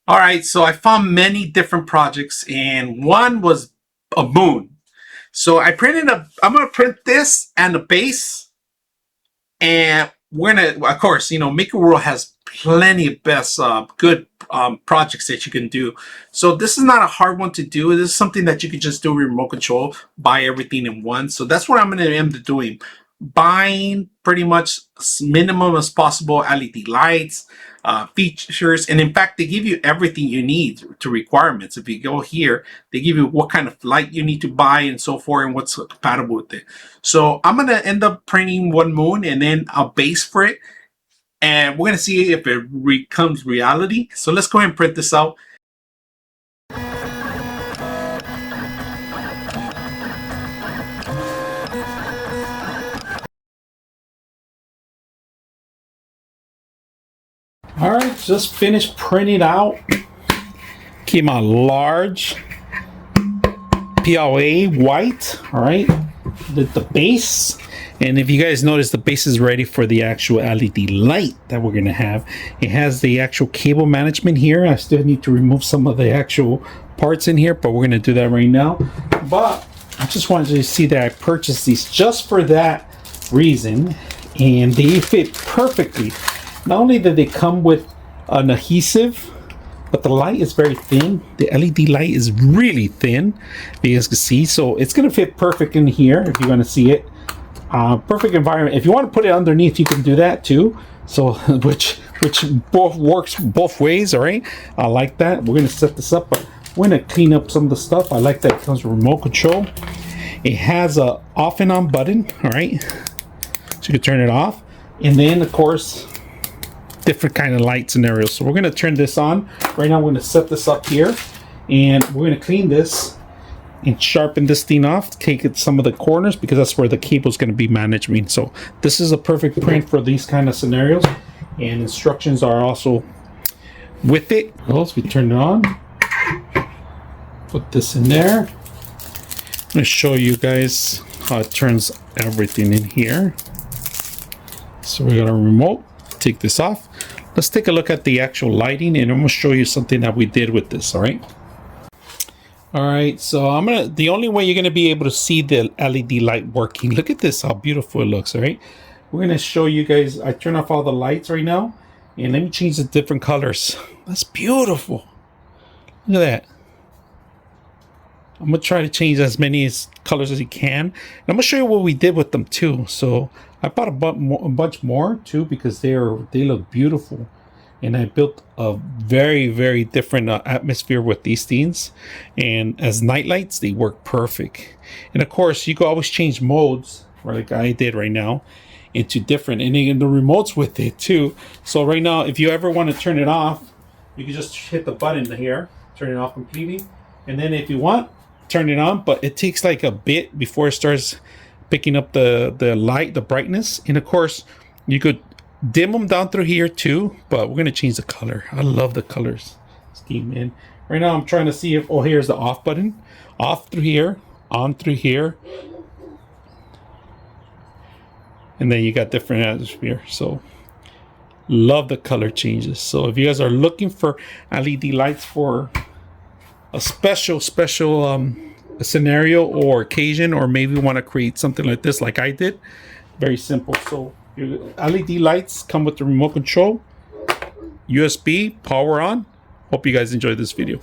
All right, so I found many different projects, and one was a moon. So I'm gonna print this and the base, and we're gonna, of course, MakerWorld has plenty of best, good projects that you can do. So this is not a hard one to do. This is something that you can just do with remote control, buy everything in one. So that's what I'm gonna end up doing, buying pretty much minimum as possible LED lights, features, and in fact, they give you everything you need to requirements. If you go here, they give you what kind of light you need to buy and so forth, and what's compatible with it. So I'm gonna end up printing one moon and then a base for it, and we're gonna see if it becomes reality. So let's go ahead and print this out. All right, just finished printing out. Came out large, PLA white. All right, the base. And if you guys notice, the base is ready for the actual LED light that we're gonna have. It has the actual cable management here. I still need to remove some of the actual parts in here, but we're gonna do that right now. But I just wanted you to see that I purchased these just for that reason, and they fit perfectly. Not only did they come with an adhesive, but the light is very thin. The LED light is really thin, you guys can see. So it's gonna fit perfect in here if you're gonna see it. Perfect environment. If you want to put it underneath, you can do that too. So which both works both ways. All right, I like that. We're gonna set this up, but we're gonna clean up some of the stuff. I like that it comes with remote control. It has a off and on button. All right, so you can turn it off, and then of course different kind of light scenarios. So we're gonna turn this on right now. We're gonna set this up here, and we're gonna clean this and sharpen this thing off, take it some of the corners, because that's where the cable is going to be managing. So this is a perfect print for these kind of scenarios, and instructions are also with it. Well, we turn it on, put this in there. I'm going to show you guys how it turns everything in here. So we're going to remote, take this off. Let's take a look at the actual lighting, and I'm going to show you something that we did with this. All right. All right, so the only way you're gonna be able to see the LED light working, look at this, how beautiful it looks. All right, we're gonna show you guys. I turn off all the lights right now, and let me change the different colors. That's beautiful. Look at that. I'm gonna try to change as many colors as you can, and I'm gonna show you what we did with them too. So I bought a bunch more too, because they look beautiful. And I built a very, very different atmosphere with these things. And as night lights, they work perfect. And of course, you can always change modes, like I did right now, into different, and then the remotes with it too. So right now, if you ever want to turn it off, you can just hit the button here, turn it off completely. And then if you want, turn it on, but it takes like a bit before it starts picking up the light, the brightness. And of course, you could dim them down through here too, but we're gonna change the color. I love the colors scheme in. Right now I'm trying to see if, oh, here's the off button. Off through here, on through here. And then you got different atmosphere. So love the color changes. So if you guys are looking for LED lights for a special scenario or occasion, or maybe want to create something like this like I did, very simple. So your LED lights come with the remote control, USB, power on. Hope you guys enjoyed this video.